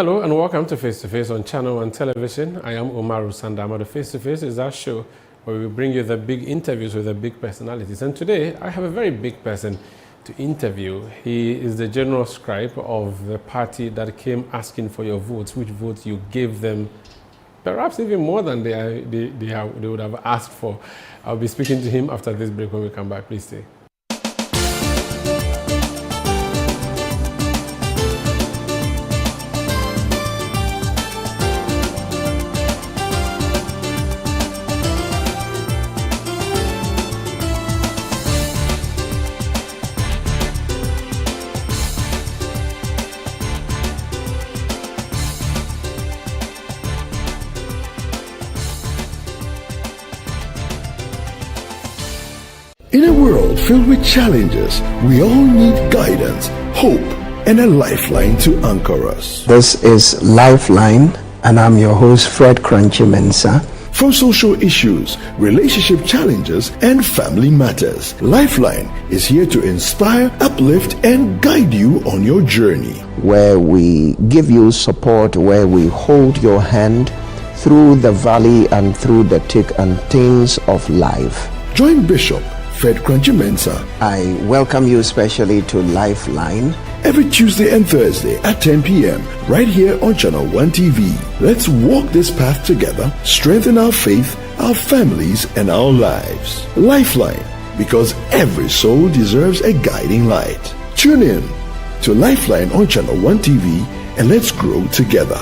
Hello and welcome to Face to Face on Channel One Television. I am Umaru Sanda Amadu. Face to Face is our show where we bring you the big interviews with the big personalities. And today I have a very big person to interview. He is the general scribe of the party that came asking for your votes, which votes you gave them, perhaps even more than they would have asked for. I'll be speaking to him after this break when we come back. Please stay. In a world filled with challenges, we all need guidance, hope, and a lifeline to anchor us. This is Lifeline, and I'm your host, Fred Crunchy Mensa. From social issues, relationship challenges, and family matters, Lifeline is here to inspire, uplift, and guide you on your journey. Where we give you support, where we hold your hand through the valley and through the thick and thins of life. Join Bishop Fred Crunchy Mensa. I welcome you especially to Lifeline. Every Tuesday and Thursday at 10 p.m. right here on Channel 1 TV. Let's walk this path together, strengthen our faith, our families, and our lives. Lifeline, because every soul deserves a guiding light. Tune in to Lifeline on Channel 1 TV and let's grow together.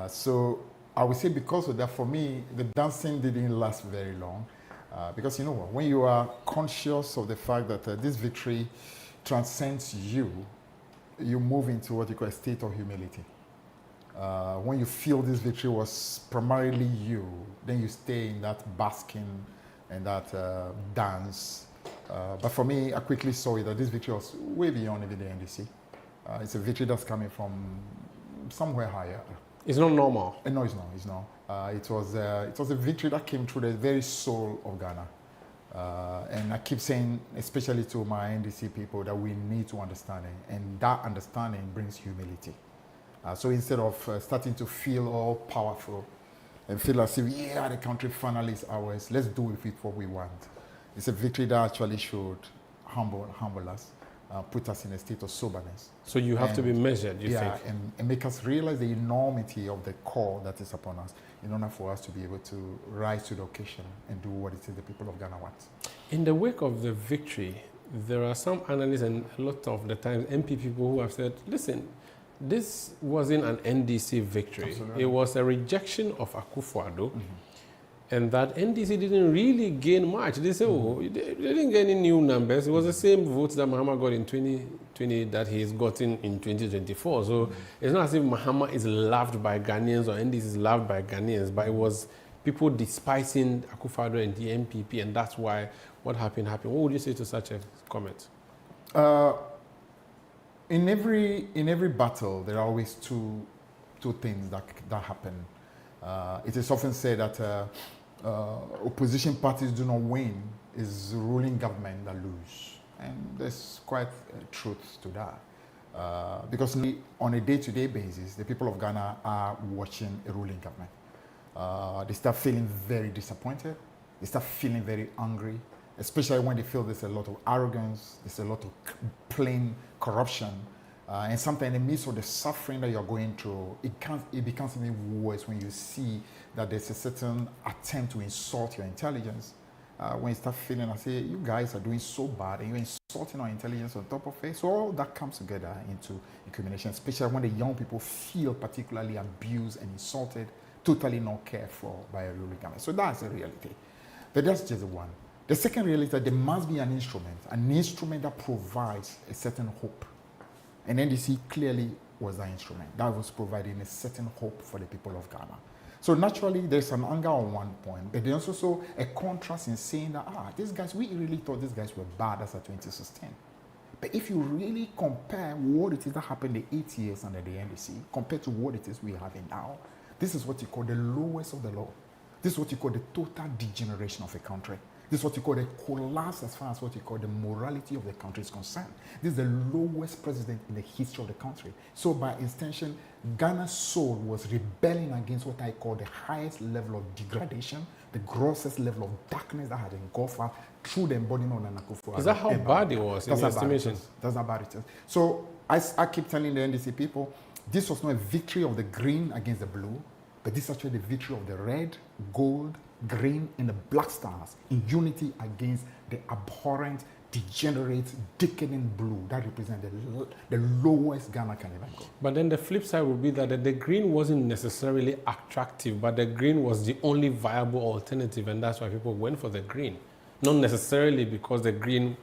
So I would say because of that, for me, the dancing didn't last very long. Because you know what, when you are conscious of the fact that this victory transcends you, you move into what you call a state of humility. When you feel this victory was primarily you, then you stay in that basking and that dance. But for me, I quickly saw that this victory was way beyond even the NDC. It's a victory that's coming from somewhere higher. It's not normal. No, it's not. It's not. It was a victory that came through the very soul of Ghana. And I keep saying, especially to my NDC people, that we need to understand it. And that understanding brings humility. So instead of starting to feel all powerful and feel as if, yeah, the country finally is ours, let's do with it what we want. It's a victory that actually should humble us. Put us in a state of soberness. So you have to be measured, you think? Yeah, and make us realize the enormity of the call that is upon us in order for us to be able to rise to the occasion and do what it is the people of Ghana want. In the wake of the victory, there are some analysts and a lot of the times MP people who have said, listen, this wasn't an NDC victory. Absolutely. It was a rejection of Akufo-Addo. And that NDC didn't really gain much. They say, they didn't get any new numbers. It was the same votes that Mahama got in 2020 that he's gotten in 2024. So it's not as if Mahama is loved by Ghanaians or NDC is loved by Ghanaians, but it was people despising Akufo-Addo and the MPP, and that's why what happened. What would you say to such a comment? In every battle, there are always two things that happen. It is often said that opposition parties do not win, is the ruling government that lose. And there's quite truth to that. Because on a day-to-day basis, the people of Ghana are watching a ruling government. They start feeling very disappointed. They start feeling very angry, especially when they feel there's a lot of arrogance, there's a lot of plain corruption. And sometimes in the midst of the suffering that you're going through, it becomes even worse when you see that there's a certain attempt to insult your intelligence. When you start feeling, I say, you guys are doing so bad and you're insulting our intelligence on top of it. So all that comes together into incrimination, especially when the young people feel particularly abused and insulted, totally not cared for by a ruling government. So that's the reality. But that's just one. The second reality is that there must be an instrument that provides a certain hope. And NDC clearly was that instrument that was providing a certain hope for the people of Ghana. So naturally, there's an anger on one point, but there's also a contrast in saying that, these guys, we really thought these guys were bad as of 2016. But if you really compare what it is that happened in the 8 years under the NDC, compared to what it is we have now, this is what you call the lowest of the low. This is what you call the total degeneration of a country. This is what you call the collapse as far as what you call the morality of the country is concerned. This is the lowest president in the history of the country. So by extension, Ghana's soul was rebelling against what I call the highest level of degradation, the grossest level of darkness that had engulfed her through the embodiment of Nana Akufo-Addo. Is that how bad it was in your estimation? That's how bad it is. So I keep telling the NDC people, this was not a victory of the green against the blue, but this is actually the victory of the red, gold, green, and the black stars in unity against the abhorrent, degenerate, decadent blue that represents the lowest Ghana can ever go. But then the flip side would be that the green wasn't necessarily attractive, but the green was the only viable alternative, and that's why people went for the green. Not necessarily because the green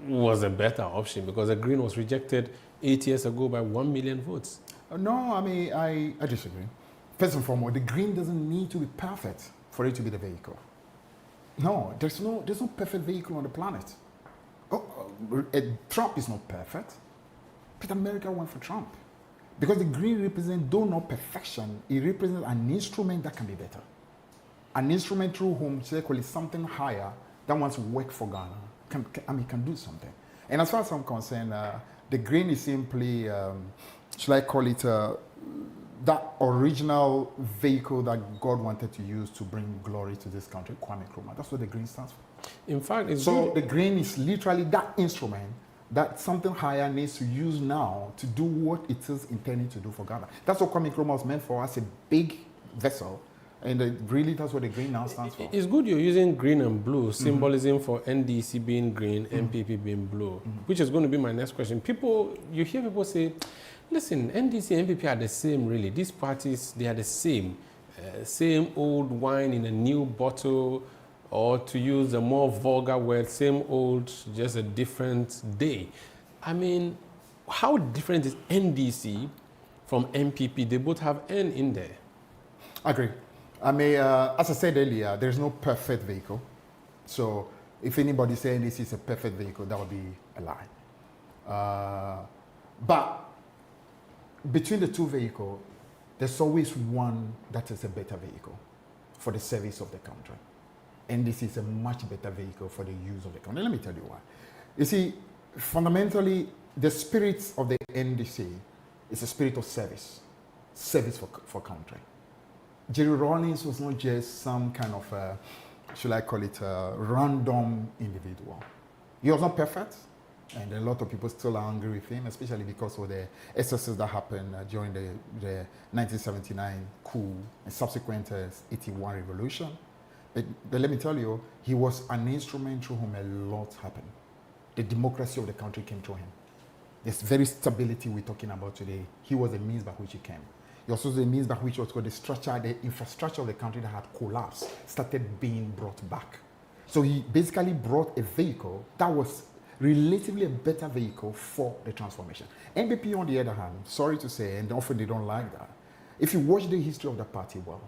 was a better option, because the green was rejected 8 years ago by 1 million votes. No, I mean, I disagree. First and foremost, the green doesn't need to be perfect for it to be the vehicle. No, there's no perfect vehicle on the planet. Trump is not perfect, but America went for Trump. Because the green represents, though not perfection, it represents an instrument that can be better. An instrument through whom, say, something higher that wants to work for Ghana, can do something. And as far as I'm concerned, the green is simply, should I call it, that original vehicle that God wanted to use to bring glory to this country, Kwame Nkrumah. That's what the green stands for. In fact, it's so good. The green is literally that instrument that something higher needs to use now to do what it is intending to do for Ghana. That's what Kwame Nkrumah was meant for, as a big vessel. And really, that's what the green now stands for. It's good you're using green and blue, symbolism for NDC being green, MPP being blue, which is going to be my next question. You hear people say, listen, NDC and MPP are the same, really. These parties, they are the same. Same old wine in a new bottle, or to use a more vulgar word, same old, just a different day. I mean, how different is NDC from MPP? They both have N in there. I agree. I mean, as I said earlier, there's no perfect vehicle. So if anybody says NDC is a perfect vehicle, that would be a lie. But between the two vehicles, there's always one that is a better vehicle for the service of the country. And this is a much better vehicle for the use of the country. Let me tell you why. You see, fundamentally, the spirit of the NDC is a spirit of service for country. Jerry Rawlings was not just some kind of, should I call it, a random individual. He was not perfect. And a lot of people still are angry with him, especially because of the excesses that happened during the 1979 coup and subsequent 81 revolution. But let me tell you, he was an instrument through whom a lot happened. The democracy of the country came through him. This very stability we're talking about today, he was the means by which it came. He also was the means by which was called the infrastructure of the country that had collapsed, started being brought back. So he basically brought a vehicle that was relatively a better vehicle for the transformation. NPP, on the other hand, sorry to say, and often they don't like that, if you watch the history of the party well,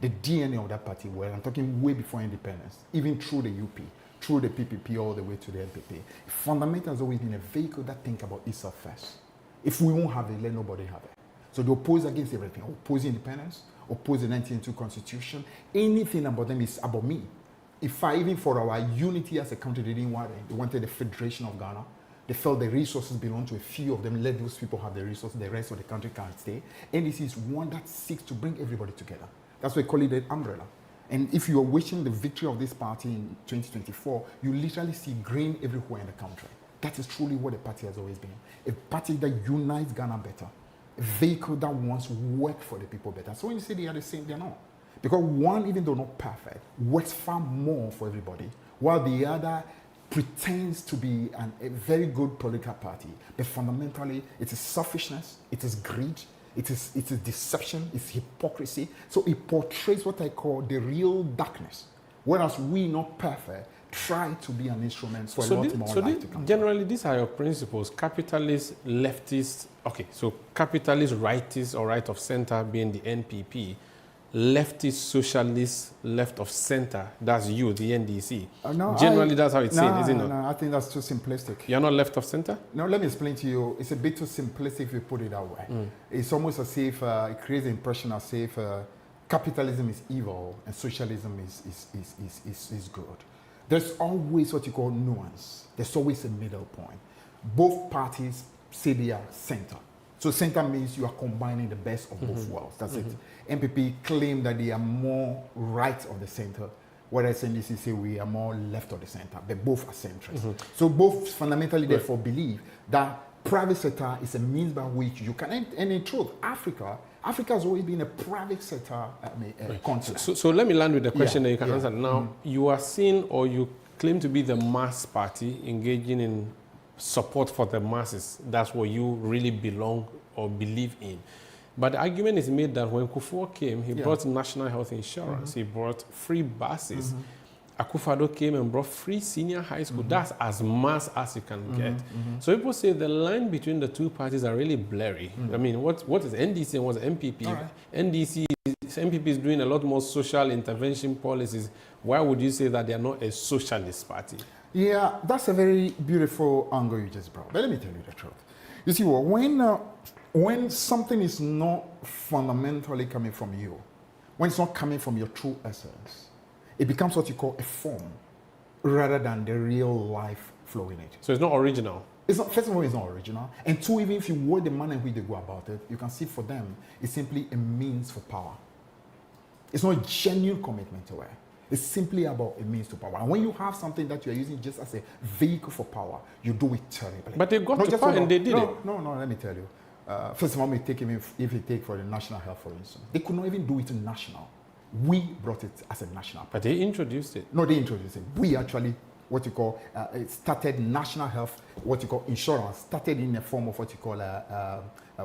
the DNA of that party well, I'm talking way before independence, even through the UP, through the PPP, all the way to the NPP, fundamental has always been a vehicle that think about itself first. If we won't have it, let nobody have it. So they oppose against everything, oppose independence, oppose the 1992 Constitution, anything about them is about me. In fact, even for our unity as a country, they didn't want it. They wanted the Federation of Ghana. They felt the resources belong to a few of them. Let those people have the resources. The rest of the country can't stay. And this is one that seeks to bring everybody together. That's why we call it the umbrella. And if you are wishing the victory of this party in 2024, you literally see green everywhere in the country. That is truly what the party has always been. A party that unites Ghana better. A vehicle that wants to work for the people better. So when you say they are the same, they're not. Because one, even though not perfect, works far more for everybody, while the other pretends to be a very good political party. But fundamentally, it is selfishness, it is greed, it is deception, it's hypocrisy. So it portrays what I call the real darkness. Whereas we, not perfect, try to be an instrument for a lot more light to come. Generally, these are your principles: capitalist, leftist. Okay, so capitalist, rightist, or right of center being the NPP. leftist, socialist, left of center. That's you, the NDC. No, Generally, that's how it's seen, isn't it? No, I think that's too simplistic. You're not left of center? No, let me explain to you. It's a bit too simplistic if you put it that way. It's almost as if it creates the impression as if capitalism is evil and socialism is good. There's always what you call nuance. There's always a middle point. Both parties say they are center. So center means you are combining the best of both worlds. That's it. MPP claim that they are more right of the center, whereas NDC say we are more left of the center. They both are centrist. So both fundamentally therefore believe that private sector is a means by which you can, and in truth, Africa has always been a private sector continent. So let me land with the question that you can answer. Now, Mm-hmm. you are seen, or you claim to be the mass party engaging in support for the masses. That's what you really belong or believe in. But the argument is made that when Kufuor came, he brought national health insurance, he brought free buses. Akufo-Addo came and brought free senior high school. That's as mass as you can get. So people say the line between the two parties are really blurry. I mean, what is NDC and what's MPP? MPP is doing a lot more social intervention policies. Why would you say that they are not a socialist party? Yeah, that's a very beautiful angle you just brought. But let me tell you the truth. You see, when something is not fundamentally coming from you, when it's not coming from your true essence, it becomes what you call a form rather than the real life flow in it. So it's not original? It's not, first of all, it's not original. And two, even if you watch the manner in which they go about it, you can see for them, it's simply a means for power. It's not a genuine commitment to it. It's simply about a means to power. And when you have something that you're using just as a vehicle for power, you do it terribly. But they got to power and they did it. No, let me tell you. First of all, if you take for the national health, for instance, they could not even do it national. We brought it as a national party. But they introduced it. No, they introduced it. We actually, what you call, it started national health, what you call insurance, started in the form of what you call,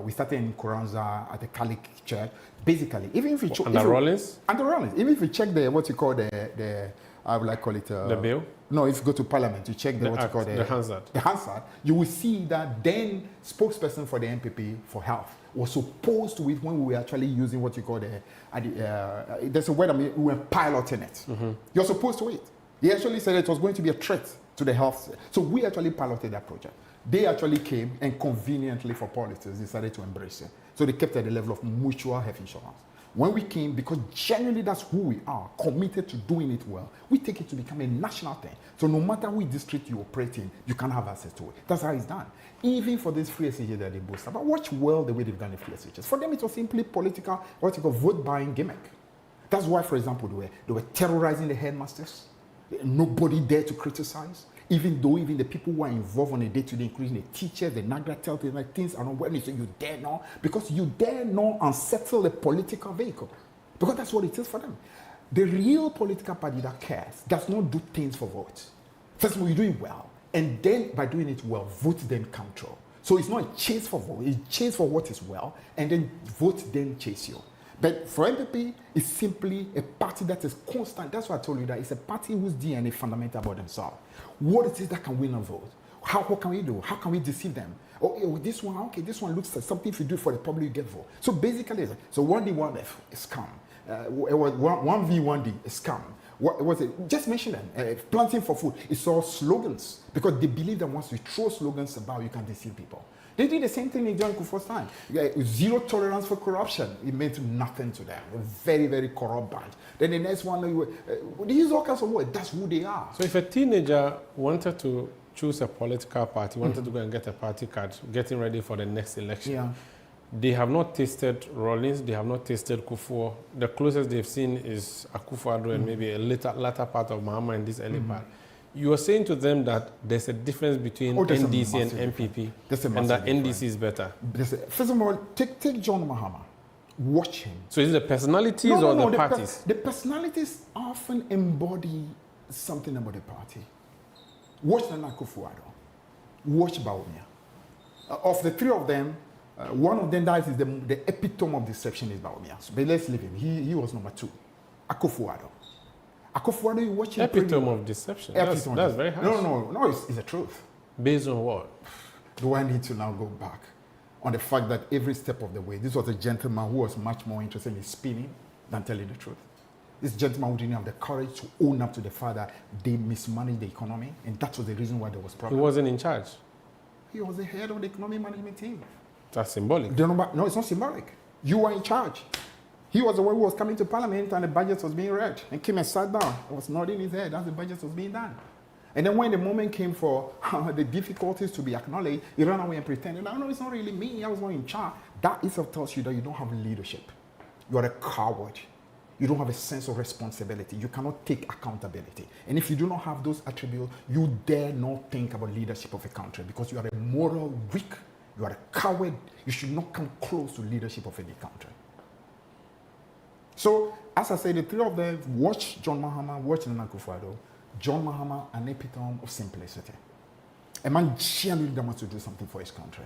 we started in Koranza at the Catholic Church. Basically, even if you check... Under Rollins? Under Rollins. Even if you check the, what you call the I would like call it... the bill? No, if you go to Parliament, you check the what act, you call the Hansard. The Hansard, you will see that then spokesperson for the MPP for health was opposed to it when we were actually using what you call there's a word, we were piloting it. You're supposed to it. He actually said it was going to be a threat to the health. So we actually piloted that project. They actually came and conveniently for politics decided to embrace it. So they kept at the level of mutual health insurance. When we came, because genuinely that's who we are, committed to doing it well, we take it to become a national thing. So no matter which district you operate in, you can have access to it. That's how it's done. Even for this free SHS that they boast about, watch well the way they've done the free SHS. For them, it was simply political, what you call vote-buying gimmick. That's why, for example, they were terrorizing the headmasters. Nobody dared to criticize. Even though the people who are involved on a day-to-day, including the teachers, the NAGRA, like things are not well. So you dare not, because you dare not unsettle the political vehicle. Because that's what it is for them. The real political party that cares does not do things for votes. First of all, you do it well. And then by doing it well, vote then control. So it's not a chase for vote, it's chase for what is well, and then vote then chase you. But for MPP, it's simply a party that is constant. That's why I told you that it's a party whose DNA is fundamental about themselves. What it is that can win a vote? What can we do? How can we deceive them? Oh, this one looks like something if you do for the public, you get vote. So basically, so 1D, 1F is scam. 1V, 1D is scam. What was it? Just mention them. Planting for food. It's all slogans. Because they believe that once you throw slogans about, you can deceive people. They did the same thing in John Kufuor's time. Zero tolerance for corruption. It meant nothing to them. A very, very corrupt bunch. Then the next one, they use all kinds of words. That's who they are. So if a teenager wanted to choose a political party, wanted to go and get a party card, getting ready for the next election, they have not tasted Rollins, they have not tasted Kufuor. The closest they've seen is Akufo-Addo and maybe a latter part of Mahama in this early part. You are saying to them that there's a difference between NDC and MPP, and that NDC is better. First of all, take John Mahama. Watch him. So is it the personalities or the parties? The personalities often embody something about the party. Watch Nana Akufo-Addo. Watch Bawumia. Of the three of them, one of them that is the epitome of deception is Bawumia. So, but let's leave him. He was number 2. Akufo-Addo. Akufo-Addo, you watch him. Epitome of deception. That's very harsh. No, it's the truth. Based on what? Do I need to now go back on the fact that every step of the way, this was a gentleman who was much more interested in spinning than telling the truth. This gentleman didn't have the courage to own up to the fact that they mismanaged the economy, and that was the reason why there was problems. He wasn't in charge. He was the head of the economic management team. That's symbolic. No, it's not symbolic. You were in charge. He was the one who was coming to Parliament and the budget was being read, and came and sat down. It was nodding his head as the budget was being done. And then when the moment came for the difficulties to be acknowledged, he ran away and pretended, no, it's not really me, I was not in charge. That itself tells you that you don't have leadership. You are a coward. You don't have a sense of responsibility. You cannot take accountability. And if you do not have those attributes, you dare not think about leadership of a country, because you are a moral weak, you are a coward. You should not come close to leadership of any country. So, as I said, the three of them, watch John Mahama, watch Nana Akufo-Addo. John Mahama, an epitome of simplicity. A man genuinely wants to do something for his country.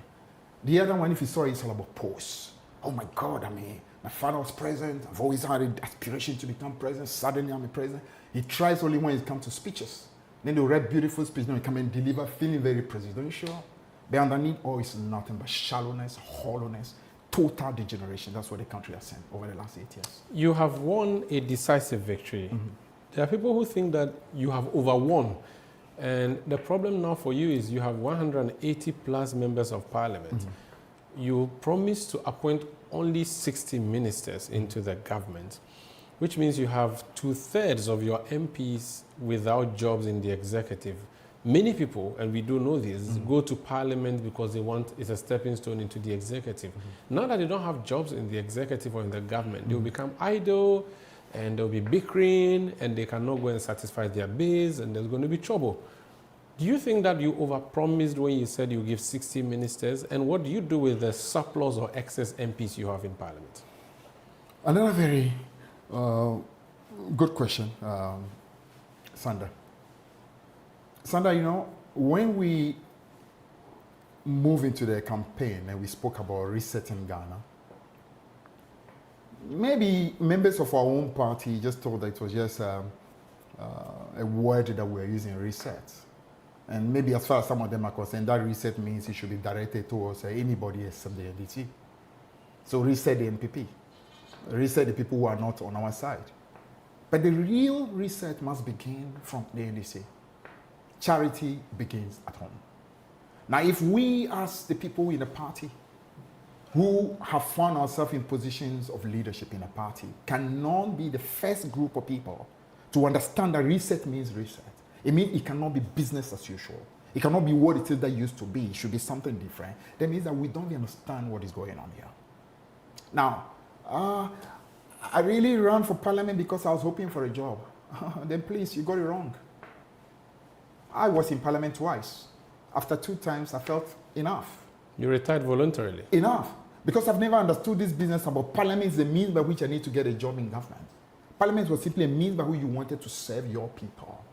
The other one, if you saw it, it's all about posts. Oh my God, my father was president. I've always had an aspiration to become president. Suddenly I'm a president. He tries only when it comes to speeches. Then they'll write beautiful speeches, then he come and deliver, feeling very presidential. Sure? But underneath all is nothing but shallowness, hollowness, total degeneration. That's what the country has seen over the last 8 years. You have won a decisive victory. Mm-hmm. There are people who think that you have overwon. And the problem now for you is you have 180 plus members of parliament. Mm-hmm. You promised to appoint only 60 ministers into the government, which means you have 2/3 of your MPs without jobs in the executive. Many people, and we do know this, mm-hmm. go to parliament because they want it's a stepping stone into the executive. Mm-hmm. Now that they don't have jobs in the executive or in the government, mm-hmm. they'll become idle, and they'll be bickering, and they cannot go and satisfy their base, and there's going to be trouble. Do you think that you overpromised when you said you give 60 ministers, and what do you do with the surplus or excess MPs you have in parliament? Another very good question, Sanda. Sanda, when we move into the campaign and we spoke about resetting Ghana, maybe members of our own party just thought that it was just a word that we're using, reset. And maybe as far as some of them are concerned, that reset means it should be directed towards anybody except the NDC. So reset the NPP. Reset the people who are not on our side. But the real reset must begin from the NDC. Charity begins at home. Now, if we as the people in the party who have found ourselves in positions of leadership in a party cannot be the first group of people to understand that reset means reset. It means it cannot be business as usual. It cannot be what it is that used to be. It should be something different. That means that we don't understand what is going on here. Now, I really ran for parliament because I was hoping for a job. Then please, you got it wrong. I was in parliament twice. After 2 times, I felt enough. You retired voluntarily? Enough. Because I've never understood this business about parliament is the means by which I need to get a job in government. Parliament was simply a means by which you wanted to serve your people.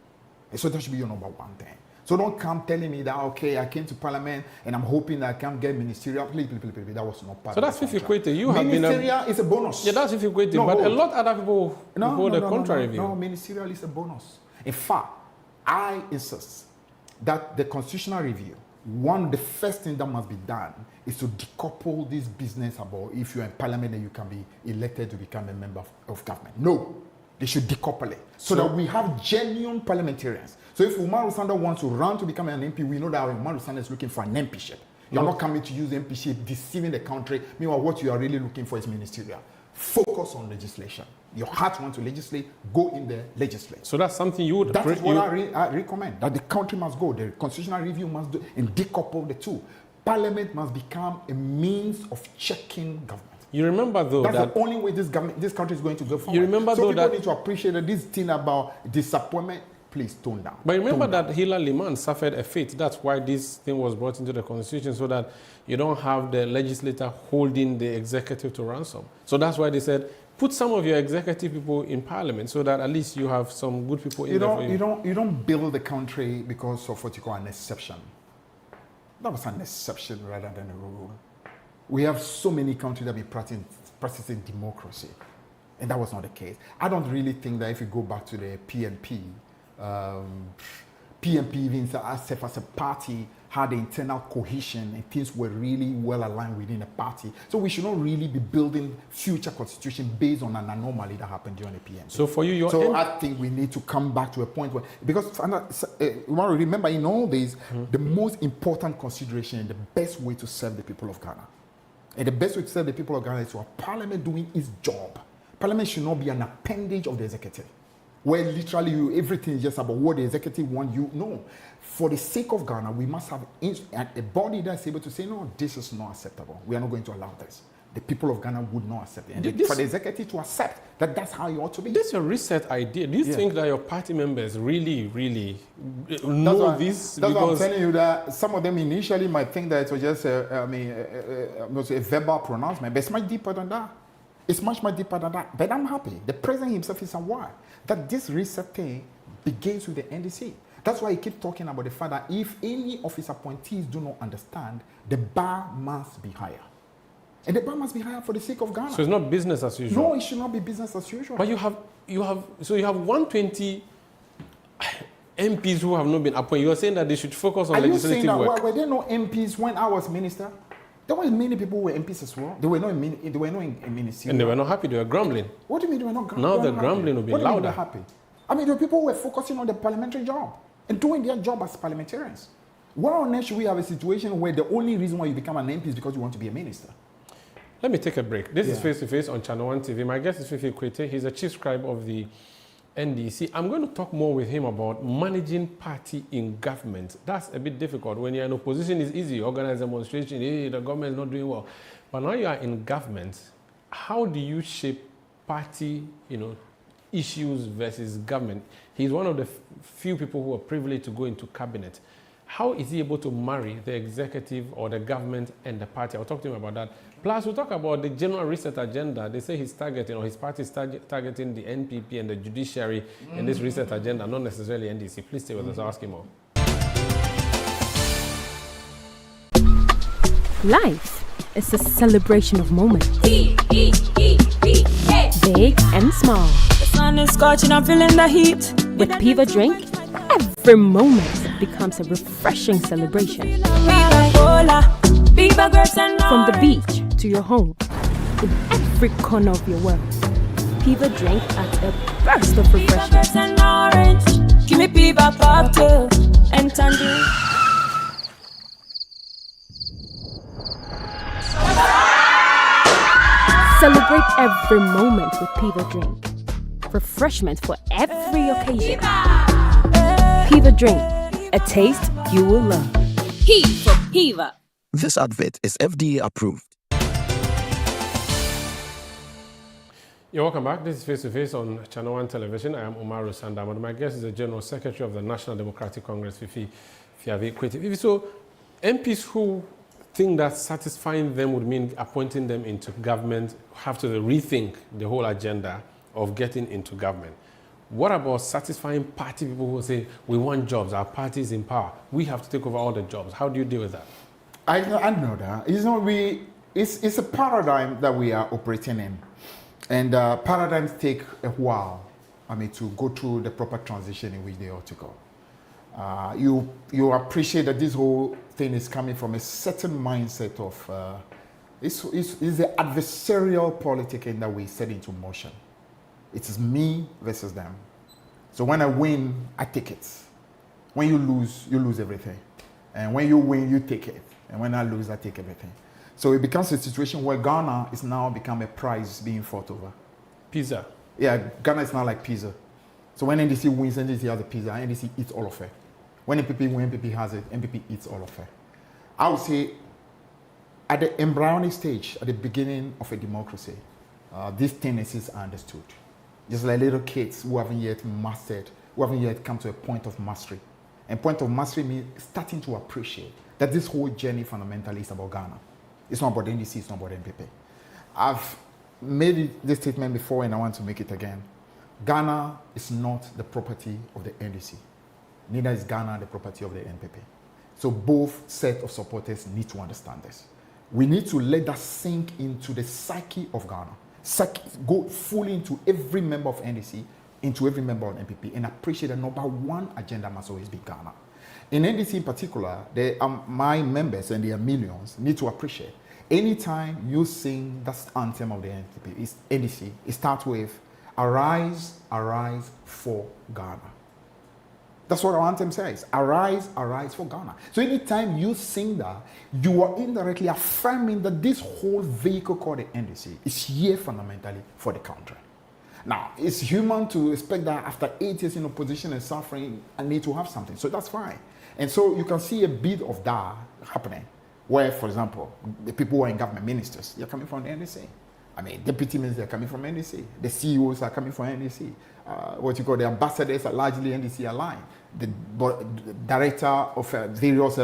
And so that should be your number one thing. So don't come telling me that, okay, I came to parliament and I'm hoping that I can get ministerial. Please. That was not part of it. So that's Fifi Kwetey. You have been ministerial is a bonus. Yeah, that's Fifi Kwetey. No, but a lot of other people hold the contrary view. No, ministerial is a bonus. In fact, I insist that the constitutional review, one of the first things that must be done is to decouple this business about if you're in parliament and you can be elected to become a member of government. No, they should decouple it so that we have genuine parliamentarians. So if Umaru Sanda wants to run to become an MP, we know that Umaru Sanda is looking for an MPship. You're not coming to use MPship, deceiving the country. Meanwhile, what you are really looking for is ministerial. Focus on legislation. Your heart wants to legislate, go in there, legislate. So that's something you would... That is what I recommend, that the country must go, the constitutional review must do, and decouple the two. Parliament must become a means of checking government. You remember, though, that's the only way this country is going to go forward. You remember, so though, people need to appreciate that this thing about disappointment, please tone down. But remember that Hillary Liman suffered a fate. That's why this thing was brought into the constitution, so that you don't have the legislator holding the executive to ransom. So that's why they said, put some of your executive people in parliament so that at least you have some good people in there. You don't build the country because of what you call an exception. That was an exception rather than a rule. We have so many countries that be practicing democracy, and that was not the case. I don't really think that if you go back to the PNP PNP even as a party had the internal cohesion and things were really well aligned within the party. So we should not really be building future constitution based on an anomaly that happened during the PNP. So for you, I think we need to come back to a point where, because remember in all this, the most important consideration and the best way to serve the people of Ghana, and the best way to serve the people of Ghana is to have Parliament doing its job. Parliament should not be an appendage of the executive, where literally everything is just about what the executive want you. No. For the sake of Ghana, we must have a body that's able to say, no, this is not acceptable. We are not going to allow this. The people of Ghana would not accept it. And for the executive to accept that that's how it ought to be. This is a reset idea. Do you think that your party members really know this? That's what I'm telling you, that some of them initially might think that it was just a verbal pronouncement, but it's much deeper than that. It's much deeper than that. But I'm happy. The president himself is aware that this reset thing begins with the NDC. That's why he keeps talking about the fact that if any of his appointees do not understand, the bar must be higher. And the bar must be higher for the sake of Ghana. So it's not business as usual? No, it should not be business as usual. But you have 120 MPs who have not been appointed. You are saying that they should focus on legislative work. Were there no MPs when I was minister? There were many people who were MPs as well. They were not in ministry. And they were not happy. They were grumbling. What do you mean they were not grumbling? Now the grumbling will be louder. What do you mean they were happy? I mean, there were people who were focusing on the parliamentary job and doing their job as parliamentarians. Why on earth should we have a situation where the only reason why you become an MP is because you want to be a minister? Let me take a break. This is Face to Face on Channel 1 TV. My guest is Fifi Kwetey. He's a chief scribe of the NDC. I'm going to talk more with him about managing party in government. That's a bit difficult. When you're in opposition, it's easy. Organize a demonstration. Hey, the government is not doing well. But now you are in government. How do you shape party, issues versus government? He's one of the few people who are privileged to go into cabinet. How is he able to marry the executive or the government and the party? I'll talk to him about that. Plus, we'll talk about the general reset agenda. They say he's targeting, or his party is targeting the NPP and the judiciary in this reset agenda, not necessarily NDC. Please stay with us. I'll ask him more. Life is a celebration of moments. Big and small. The sun is scorching, I'm feeling the heat. With Piva Drink, every moment becomes a refreshing celebration. From the beach to your home, in every corner of your world, Piva Drink adds a burst of refreshment. Give me Piva cocktail and tangerine. Celebrate every moment with Piva Drink. Refreshment for every occasion. Piva Drink, a taste you will love. P for Piva. This advert is FDA approved. You're welcome back. This is Face to Face on Channel 1 Television. I am Umaru Sanda Amadu. My guest is the General Secretary of the National Democratic Congress, Fifi Fiavi Kwetey. So, MPs who think that satisfying them would mean appointing them into government have to rethink the whole agenda of getting into government. What about satisfying party people who say, we want jobs, our party is in power, we have to take over all the jobs? How do you deal with that? I know that. It's a paradigm that we are operating in. And paradigms take a while, to go through the proper transition in which they ought to go. You appreciate that this whole thing is coming from a certain mindset of, it's the adversarial politicking that we set into motion. It is me versus them. So when I win, I take it. When you lose everything. And when you win, you take it. And when I lose, I take everything. So it becomes a situation where Ghana is now become a prize being fought over. Pizza. Yeah, Ghana is now like pizza. So when NDC wins, NDC has the pizza, NDC eats all of it. When NPP wins, NPP has it, NPP eats all of it. I would say at the embryonic stage, at the beginning of a democracy, these tendencies are understood. Just like little kids who haven't yet mastered, who haven't yet come to a point of mastery. And point of mastery means starting to appreciate that this whole journey fundamentally is about Ghana. It's not about NDC, it's not about NPP. I've made this statement before and I want to make it again. Ghana is not the property of the NDC. Neither is Ghana the property of the NPP. So both sets of supporters need to understand this. We need to let that sink into the psyche of Ghana. Go fully into every member of NDC into every member of NPP and appreciate that number one agenda must always be Ghana. In NDC in particular, my members, and there are millions, need to appreciate anytime you sing that anthem of the NDC, it starts with, arise, arise for Ghana. That's what our anthem says. Arise, arise for Ghana. So anytime you sing that, you are indirectly affirming that this whole vehicle called the NDC is here fundamentally for the country. Now, it's human to expect that after 8 years in opposition and suffering, I need to have something. So that's fine. And so you can see a bit of that happening, where, for example, the people who are in government, ministers, they're coming from the NDC. I mean, deputy ministers are coming from NDC. The CEOs are coming from NDC. The ambassadors are largely NDC aligned. The director of various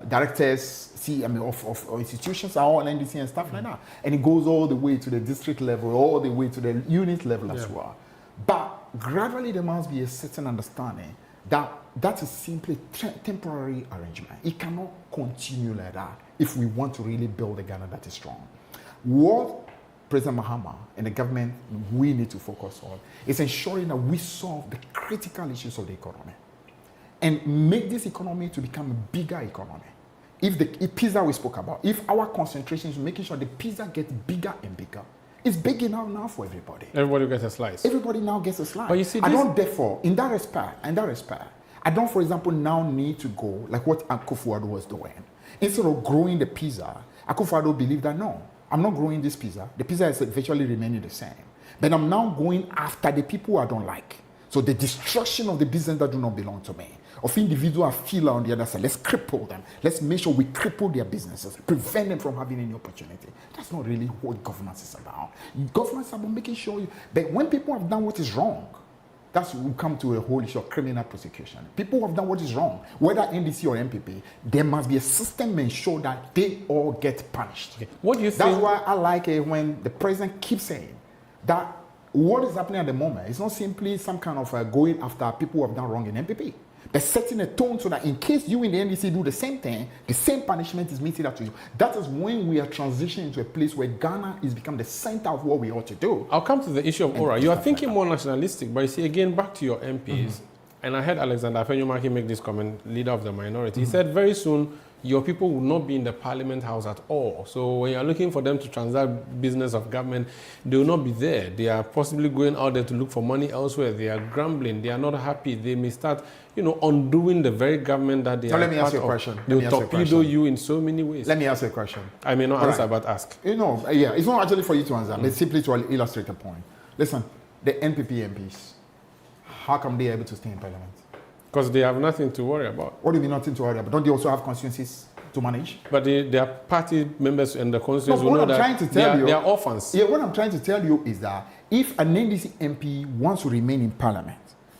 directors, of institutions are all NDC and stuff like that. And it goes all the way to the district level, all the way to the unit level as well. But gradually there must be a certain understanding that is simply temporary arrangement. It cannot continue like that if we want to really build a Ghana that is strong. What President Mahama and the government we need to focus on is ensuring that we solve the critical issues of the economy and make this economy to become a bigger economy. If PISA we spoke about, if our concentration is making sure the PISA gets bigger and bigger, it's big enough now for everybody. Everybody gets a slice. Everybody now gets a slice. But you see, I don't, therefore, in that respect, I don't, for example, now need to go like what Akufo-Addo was doing. Instead of growing the PISA, Akufo-Addo believed that no, I'm not growing this PISA. The PISA is virtually remaining the same. But I'm now going after the people I don't like. So the destruction of the business that do not belong to me, of individuals I feel on the other side, let's cripple them. Let's make sure we cripple their businesses, prevent them from having any opportunity. That's not really what governance is about. Governance is about making sure but when people have done what is wrong, that's when we come to a whole issue of criminal prosecution. People who have done what is wrong, whether NDC or MPP, there must be a system to ensure that they all get punished. Okay. What do you think? That's why I like it when the president keeps saying that what is happening at the moment is not simply some kind of going after people who have done wrong in MPP, but setting a tone so that in case you in the NDC do the same thing, the same punishment is meted out to you. That is when we are transitioning into a place where Ghana is become the center of what we ought to do. I'll come to the issue of Ora. You are thinking more nationalistic, but you see, again, back to your MPs, and I heard Alexander Afenyo-Markin make this comment, leader of the minority. He said very soon, your people will not be in the Parliament House at all. So when you're looking for them to transact business of government, they will not be there. They are possibly going out there to look for money elsewhere. They are grumbling. They are not happy. They may start, undoing the very government that they are part of. Let me ask you a question. They will torpedo you in so many ways. Let me ask you a question. I may not answer, but ask. It's not actually for you to answer, but simply to illustrate a point. Listen, the NPP MPs, how come they are able to stay in Parliament? Because they have nothing to worry about. What do you mean nothing to worry about? Don't they also have constituencies to manage? But they are party members and the constituencies will know that they are orphans. Yeah, what I'm trying to tell you is that if an NDC MP wants to remain in Parliament,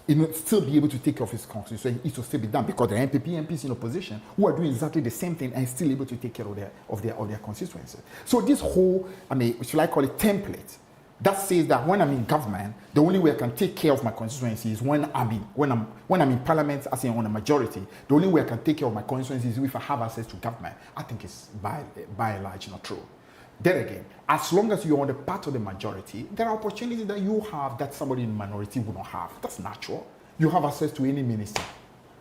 it will still be able to take care of his constituency. It will still be done because the NPP MPs in opposition who are doing exactly the same thing and still able to take care of their constituencies. So this whole, should I call it template, that says that when I'm in government, the only way I can take care of my constituency is when I'm in Parliament, as in on a majority. The only way I can take care of my constituency is if I have access to government. I think it's by and large not true. Then again, as long as you're on the part of the majority, there are opportunities that you have that somebody in the minority would not have. That's natural. You have access to any minister.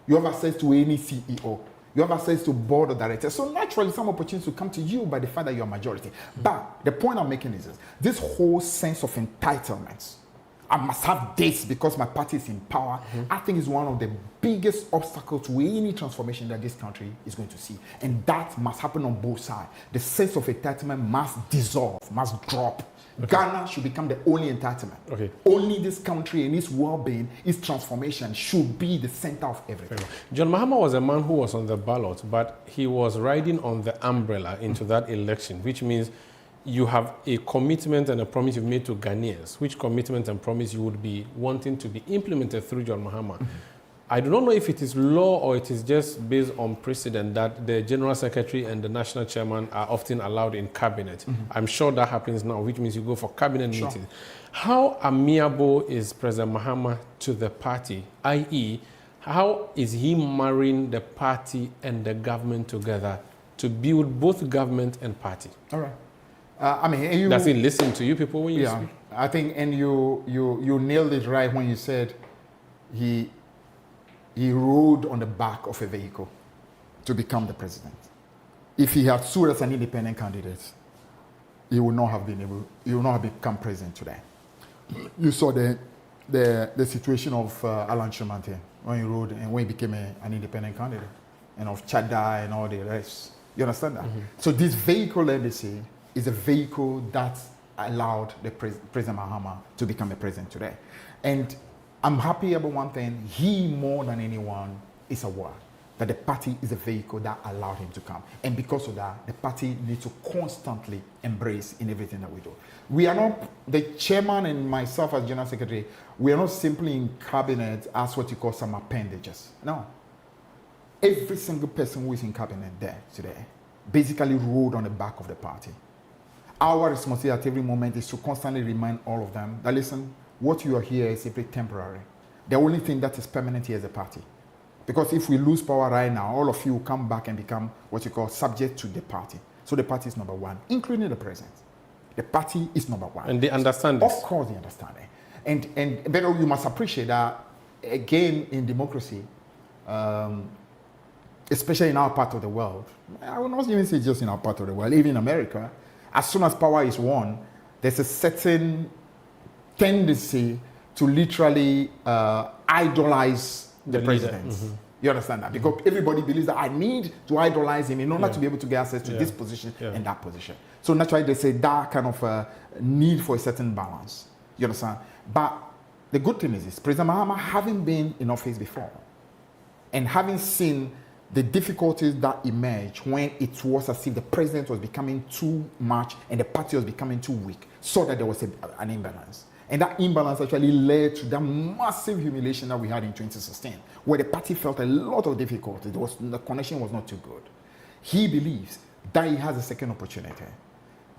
You have access to any CEO. You have access to board of directors. So naturally, some opportunities will come to you by the fact that you're a majority. But the point I'm making is this whole sense of entitlements. I must have this because my party is in power. I think is one of the biggest obstacles to any transformation that this country is going to see. And that must happen on both sides. The sense of entitlement must dissolve, must drop. Okay. Ghana should become the only entitlement. Okay. Only this country and its well-being, its transformation should be the center of everything. John Mahama was a man who was on the ballot, but he was riding on the umbrella into that election, which means you have a commitment and a promise you've made to Ghanaians. Which commitment and promise you would be wanting to be implemented through John Mahama? I do not know if it is law or it is just based on precedent that the General Secretary and the National Chairman are often allowed in cabinet. I'm sure that happens now, which means you go for cabinet meetings. How amiable is President Mahama to the party, i.e., how is he marrying the party and the government together to build both government and party? All right. I mean, you, does he listen to you people when you speak? I think, and you nailed it right when you said he rode on the back of a vehicle to become the president. If he had stood as an independent candidate, he would not have become president today. You saw the situation of Alan Chimante when he rode and when he became an independent candidate, and of Chada and all the rest. You understand that? So this vehicle NDC is a vehicle that allowed the President Mahama to become a president today. And I'm happy about one thing: he, more than anyone, is aware that the party is a vehicle that allowed him to come. And because of that, the party needs to constantly embrace in everything that we do. We are not, the chairman and myself as general secretary, we are not simply in cabinet as what you call some appendages. No. Every single person who is in cabinet there today basically rode on the back of the party. Our responsibility at every moment is to constantly remind all of them that, listen, what you are here is simply temporary. The only thing that is permanent here is the party. Because if we lose power right now, all of you will come back and become what you call subject to the party. So the party is number one, including the president. The party is number one. And they understand this? Of course they understand it. And but you must appreciate that, again, in democracy, especially in our part of the world, I will not even say just in our part of the world, even in America, as soon as power is won, there's a certain tendency to literally idolize the president. You understand that? Because everybody believes that I need to idolize him in order to be able to get access to this position and that position. So naturally they say that kind of need for a certain balance. You understand? But the good thing is this: President Mahama, having been in office before and having seen the difficulties that emerged when it was as if the president was becoming too much and the party was becoming too weak, saw that there was an imbalance. And that imbalance actually led to that massive humiliation that we had in 2016, where the party felt a lot of difficulty. The connection was not too good. He believes that he has a second opportunity.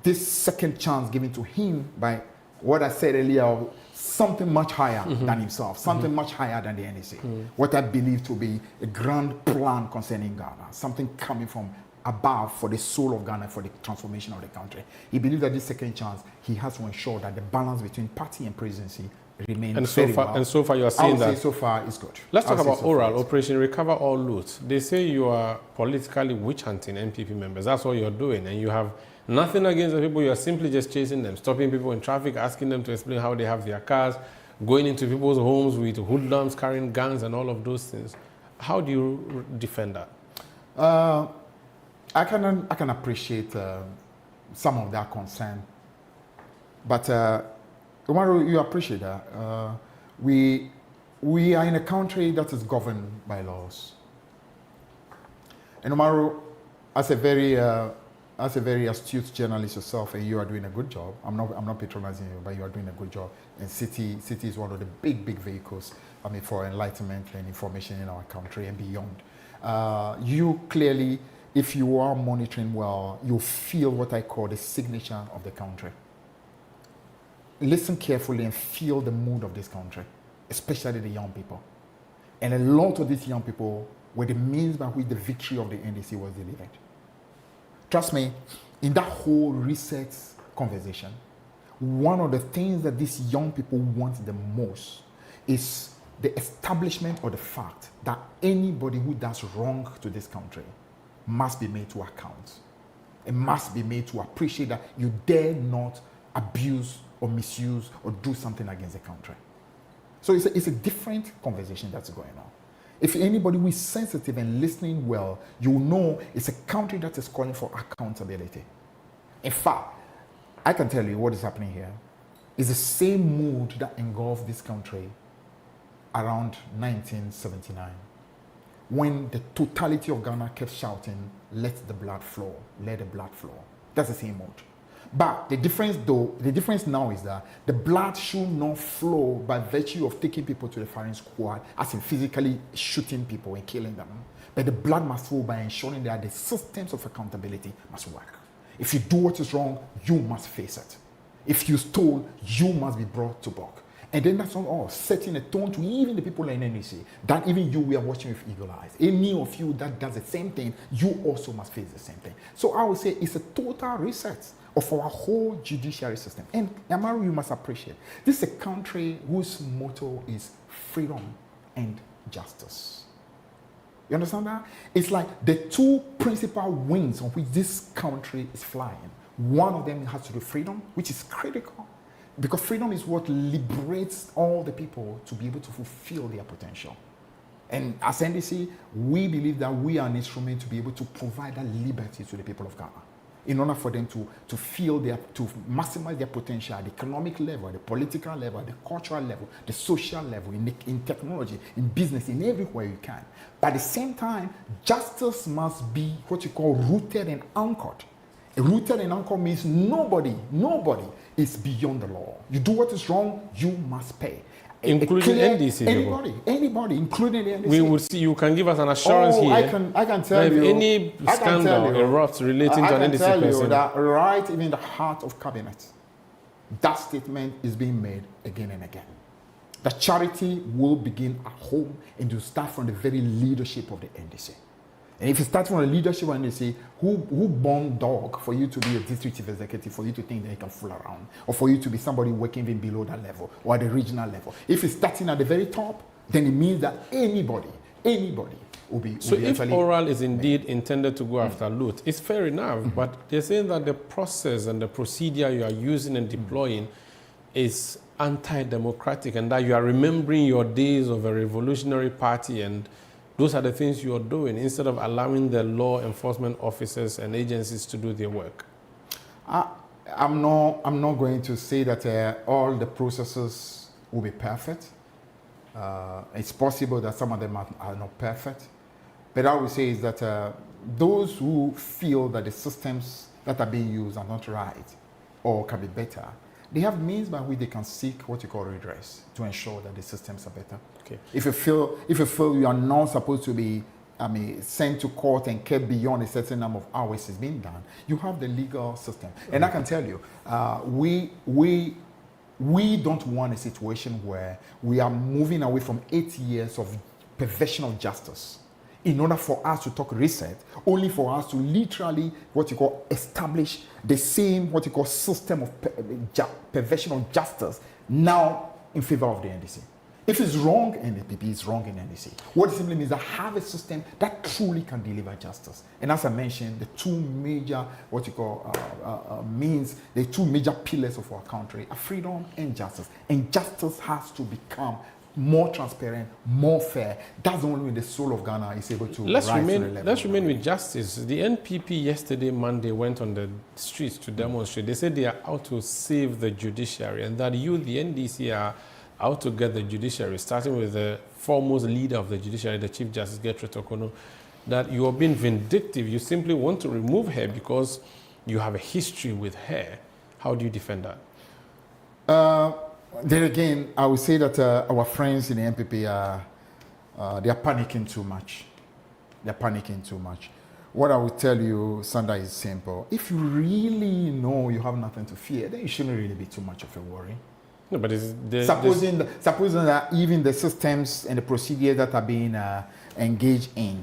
This second chance given to him by what I said earlier, something much higher than himself, something much higher than the NDC. What I believe to be a grand plan concerning Ghana, something coming from above for the soul of Ghana, for the transformation of the country. He believes that this second chance, he has to ensure that the balance between party and presidency remains very well. And so far you are saying that... I would say so far it's good. Let's talk about oral, Operation Recover All Loot. They say you are politically witch hunting NPP members. That's what you're doing. And you have nothing against the people. You are simply just chasing them, stopping people in traffic, asking them to explain how they have their cars, going into people's homes with hoodlums, carrying guns and all of those things. How do you defend that? I can appreciate some of that concern, but Umaru, you appreciate that. We are in a country that is governed by laws, and Umaru, as a very astute journalist yourself, and you are doing a good job. I'm not patronizing you, but you are doing a good job. And City is one of the big vehicles, I mean, for enlightenment and information in our country and beyond. You clearly, if you are monitoring well, you feel what I call the signature of the country. Listen carefully and feel the mood of this country, especially the young people. And a lot of these young people were the means by which the victory of the NDC was delivered. Trust me, in that whole reset conversation, one of the things that these young people want the most is the establishment of the fact that anybody who does wrong to this country must be made to account. It must be made to appreciate that you dare not abuse or misuse or do something against the country. So it's a different conversation that's going on. If anybody who is sensitive and listening well, you know it's a country that is calling for accountability. In fact, I can tell you what is happening here is the same mood that engulfed this country around 1979, when the totality of Ghana kept shouting, let the blood flow, let the blood flow. That's the same mood. But the difference now is that the blood should not flow by virtue of taking people to the firing squad, as in physically shooting people and killing them. But the blood must flow by ensuring that the systems of accountability must work. If you do what is wrong, you must face it. If you stole, you must be brought to book. And then that's not all, setting a tone to even the people in NDC, that even you we are watching with eagle eyes. Any of you that does the same thing, you also must face the same thing. So I would say it's a total reset of our whole judiciary system. And Umaru, you must appreciate, this is a country whose motto is freedom and justice. You understand that? It's like the two principal wings on which this country is flying. One of them has to do freedom, which is critical. Because freedom is what liberates all the people to be able to fulfill their potential. And as NDC, we believe that we are an instrument to be able to provide that liberty to the people of Ghana in order for them to feel to maximize their potential at the economic level, at the political level, at the cultural level, the social level, in technology, in business, in everywhere you can. But at the same time, justice must be what you call rooted and anchored. Rooted and anchored means nobody is beyond the law. You do what is wrong, you must pay. Including NDC. Anybody, including the NDC. We would see. You can give us an assurance here. I can tell you. If any scandal erupts relating to an NDC person, I can tell you that right even in the heart of cabinet, that statement is being made again and again. That charity will begin at home and to start from the very leadership of the NDC. And if you start from the leadership and they say, who born dog for you to be a district chief executive, for you to think that you can fool around, or for you to be somebody working even below that level, or at the regional level. If it's starting at the very top, then it means that anybody will be. So if oral is indeed intended to go after loot, it's fair enough, but they're saying that the process and the procedure you are using and deploying is anti-democratic, and that you are remembering your days of a revolutionary party, and those are the things you are doing instead of allowing the law enforcement officers and agencies to do their work. I'm not going to say that all the processes will be perfect. It's possible that some of them are not perfect. But I would say is that those who feel that the systems that are being used are not right or can be better, they have means by which they can seek what you call redress to ensure that the systems are better. Okay. If you feel you are not supposed to be sent to court and kept beyond a certain number of hours is being done, you have the legal system. And I can tell you, we don't want a situation where we are moving away from 8 years of perversion of justice in order for us to talk reset, only for us to literally, what you call, establish the same, what you call, system of perversion of justice now in favor of the NDC. If it's wrong in the PP, it's wrong in NDC. What it simply means is that have a system that truly can deliver justice. And as I mentioned, the two major, what you call, the two major pillars of our country are freedom and justice. And justice has to become more transparent, more fair. That's the only way the soul of Ghana is able to rise to the level. Let's remain with justice. The NPP yesterday, Monday, went on the streets to demonstrate. They said they are out to save the judiciary, and that you, the NDC, are out to get the judiciary, starting with the foremost leader of the judiciary, the Chief Justice, Gertrude Tokono, that you are being vindictive. You simply want to remove her because you have a history with her. How do you defend that? Then again, I would say that our friends in the NPP they are panicking too much. They're panicking too much. What I would tell you, Sanda, is simple. If you really know you have nothing to fear, then it shouldn't really be too much of a worry. No, but supposing that even the systems and the procedures that are being engaged in,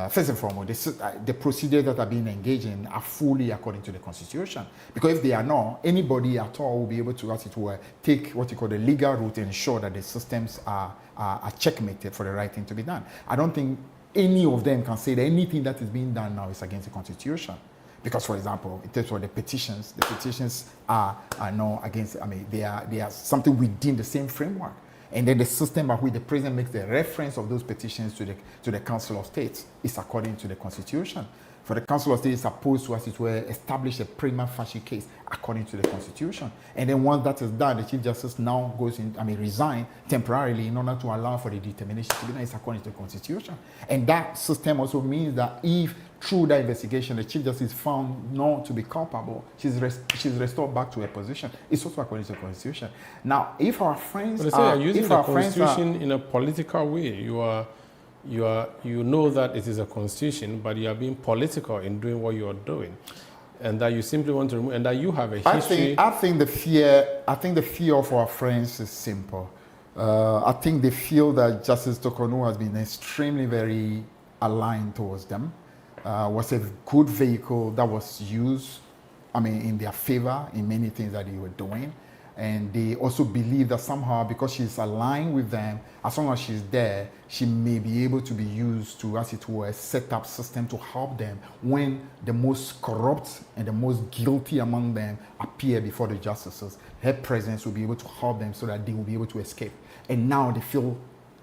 first and foremost, the procedures that are being engaged in are fully according to the Constitution. Because if they are not, anybody at all will be able to, as it were, take what you call the legal route and ensure that the systems are checkmated for the right thing to be done. I don't think any of them can say that anything that is being done now is against the Constitution. Because, for example, in terms of the petitions are not against, they are something within the same framework. And then the system by which the president makes the reference of those petitions to the Council of State is according to the Constitution. For the Council of State is supposed to, as it were, establish a prima facie case according to the Constitution. And then once that is done, the Chief Justice now goes in, resign temporarily in order to allow for the determination to be done. It's according to the Constitution. And that system also means that if through that investigation the Chief Justice is found not to be culpable, she's restored back to her position. It's also according to the Constitution. Now, if our friends are using the Constitution in a political way, you know that it is a constitution, but you are being political in doing what you are doing. and that you simply want to remove, and that you have a history. I think the fear of our friends is simple. I think they feel that Justice Tokonu has been extremely very aligned towards them. Was a good vehicle that was used, in their favor in many things that they were doing. And they also believe that somehow, because she's aligned with them, as long as she's there, she may be able to be used to, as it were, set up system to help them when the most corrupt and the most guilty among them appear before the justices. Her presence will be able to help them so that they will be able to escape. And now they feel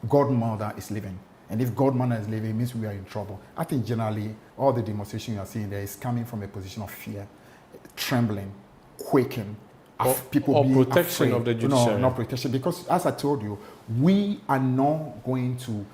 Godmother is leaving. And if Godmother is leaving, it means we are in trouble. I think generally, all the demonstration you are seeing there is coming from a position of fear, trembling, quaking, people being protection afraid. of the judiciary. No, not protection. Because as I told you, we are not going to,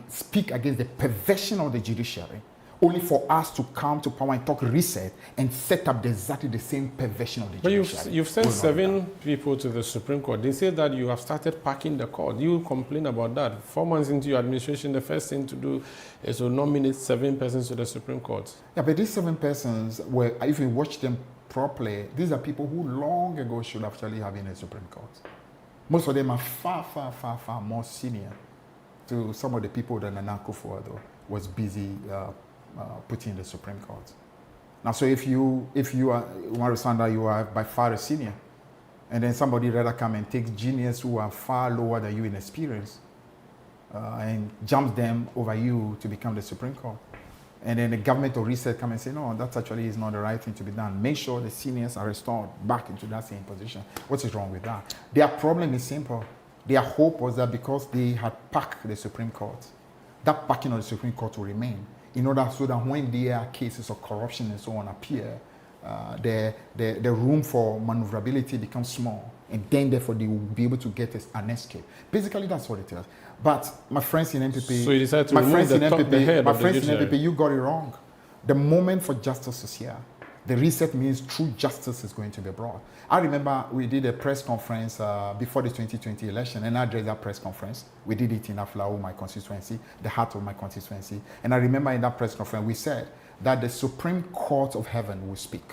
speak against the perversion of the judiciary, only for us to come to power and talk reset and set up exactly the same perversion of the judiciary. But you've sent 7 people to the Supreme Court. They say that you have started packing the court. You complain about that. 4 months into your administration, the first thing to do is to nominate 7 persons to the Supreme Court. Yeah, but these 7 persons, if you watch them properly, these are people who long ago should actually have been in the Supreme Court. Most of them are far, far, far, far more senior to some of the people that Nana Akufo-Addo was busy putting in the Supreme Court. Now, so if you are Umaru Sanda, you are by far a senior, and then somebody rather come and take juniors who are far lower than you in experience and jumps them over you to become the Supreme Court. And then the government or reset come and say, no, that actually is not the right thing to be done. Make sure the seniors are restored back into that same position. What is wrong with that? Their problem is simple. Their hope was that because they had packed the Supreme Court, that packing of the Supreme Court will remain in order so that when there are cases of corruption and so on appear, the room for maneuverability becomes small, and then therefore they will be able to get an escape. Basically, that's what it is. But my friends in NPP, so you decided to remove the head of the judiciary. You got it wrong. The moment for justice is here. The reset means true justice is going to be brought. I remember we did a press conference before the 2020 election, and I addressed that press conference. We did it in Aflao, my constituency, the heart of my constituency. And I remember in that press conference, we said that the Supreme Court of Heaven will speak.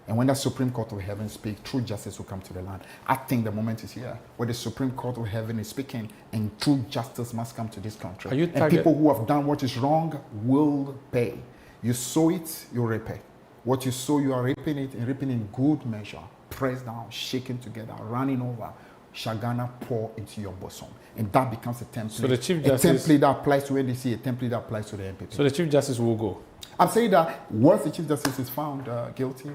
And when the Supreme Court of Heaven speaks, true justice will come to the land. I think the moment is here, where the Supreme Court of Heaven is speaking, and true justice must come to this country. And people who have done what is wrong will pay. You sow it, you reap it. What you sow, you are reaping it, and reaping in good measure. Pressed down, shaken together, running over, shagana pour into your bosom. And that becomes a template. So the Chief Justice, a template that applies to NDC, a template that applies to the NPP. So the Chief Justice will go? I'm saying that once the Chief Justice is found guilty,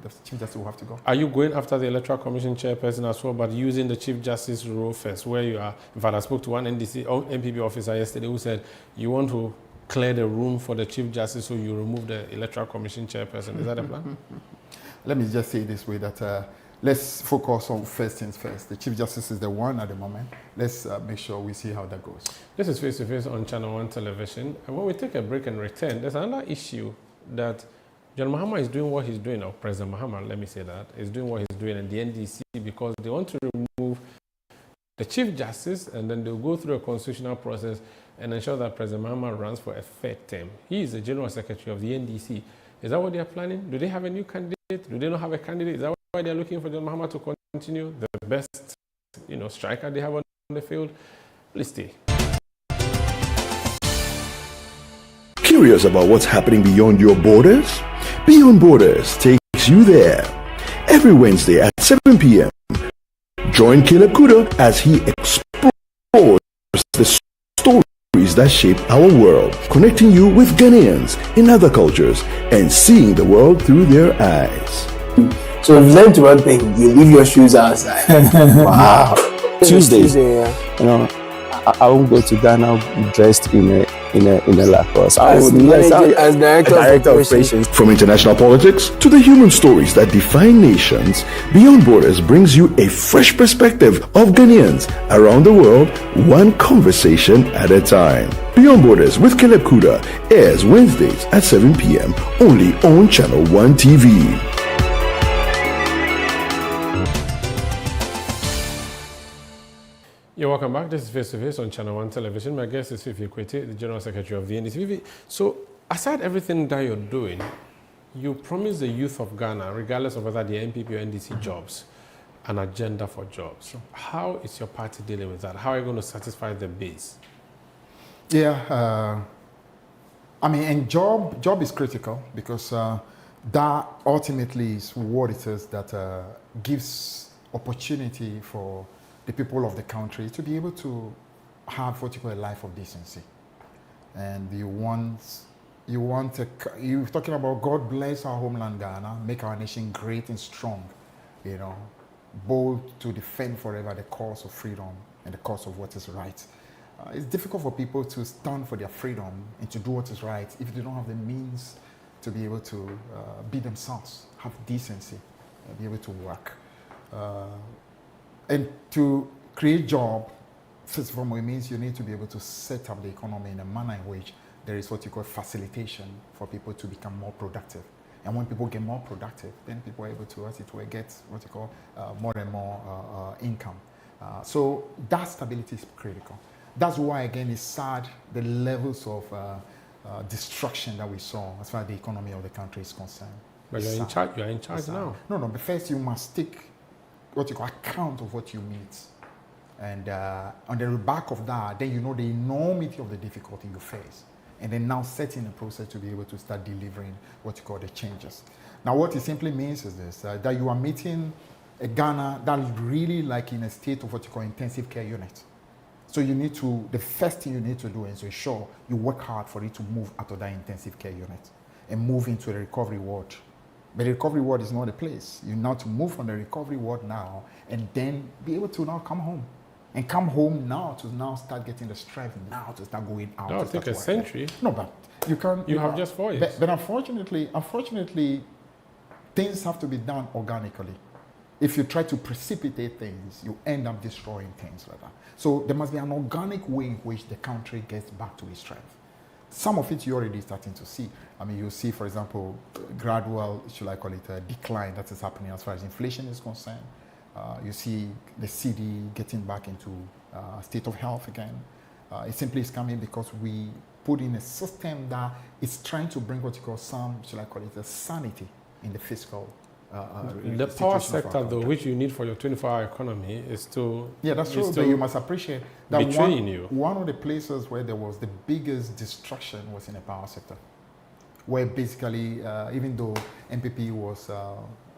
the Chief Justice will have to go. Are you going after the Electoral Commission chairperson as well, but using the Chief Justice role first, where you are? In fact, I spoke to one NDC or MPP officer yesterday who said you want to clear the room for the Chief Justice, so you remove the Electoral Commission chairperson. Is that a plan? Let me just say it this way, that let's focus on first things first. The Chief Justice is the one at the moment. Let's make sure we see how that goes. This is Face to Face on Channel 1 television. And when we take a break and return, there's another issue that John Mahama is doing what he's doing, or President Mahama, let me say that, is doing what he's doing in the NDC because they want to remove the Chief Justice, and then they'll go through a constitutional process and ensure that President Mahama runs for a third term. He is the General Secretary of the NDC. Is that what they are planning? Do they have a new candidate? Do they not have a candidate? Is that why they're looking for John Mahama to continue? The best, striker they have on the field? Please stay. Curious about what's happening beyond your borders? Beyond Borders takes you there. Every Wednesday at 7 p.m. Join Caleb Kuda as he explores the stories that shape our world, connecting you with Ghanaians in other cultures and seeing the world through their eyes. So we've learned one thing: you leave your shoes outside. Wow. Tuesday, I won't go to Ghana dressed in a Lacoste. As director of operations. From international politics to the human stories that define nations, Beyond Borders brings you a fresh perspective of Ghanaians around the world, one conversation at a time. Beyond Borders with Caleb Kuda airs Wednesdays at 7 p.m. only on Channel 1 TV. You're welcome back. This is Face to Face on Channel 1 television. My guest is Fifi Kwetey, the General Secretary of the NDC. Fifi, so aside everything that you're doing, you promise the youth of Ghana, regardless of whether they're NPP or NDC jobs, an agenda for jobs. Sure. How is your party dealing with that? How are you going to satisfy the base? Yeah, I mean, and job is critical because that ultimately is what it is that gives opportunity for the people of the country to be able to have what you call a life of decency. And you're talking about God bless our homeland Ghana, make our nation great and strong, you know, bold to defend forever the cause of freedom and the cause of what is right. It's difficult for people to stand for their freedom and to do what is right if they don't have the means to be able to be themselves, have decency, be able to work. And to create job, first of all, it means you need to be able to set up the economy in a manner in which there is what you call facilitation for people to become more productive. And when people get more productive, then people are able to, as it were, get what you call more and more income. So that stability is critical. That's why, again, it's sad the levels of destruction that we saw as far as the economy of the country is concerned. But you're in charge. You're in charge now. No, but first you must take what you call account of what you meet. And on the back of that, then you know the enormity of the difficulty you face. And then now setting a process to be able to start delivering what you call the changes. Now what it simply means is this, that you are meeting a Ghana that is really like in a state of what you call intensive care unit. So you need to, the first thing you need to do is to ensure you work hard for it to move out of that intensive care unit and move into the recovery ward. But the recovery ward is not a place. You now to move from the recovery ward now and then be able to now come home. And come home now to now start getting the strength now to start going out. That'll take a century. No, but you can't. You have just 4 years. But unfortunately, things have to be done organically. If you try to precipitate things, you end up destroying things like that. So there must be an organic way in which the country gets back to its strength. Some of it you're already starting to see. I mean, you see, for example, gradual, should I call it, a decline that is happening as far as inflation is concerned. You see the city getting back into state of health again. It simply is coming because we put in a system that is trying to bring what you call some, should I call it, a sanity in the fiscal the power sector, though, which you need for your 24-hour economy, is to... Yeah, that's true, but you must appreciate that one of the places where there was the biggest destruction was in the power sector, where basically, even though MPP was...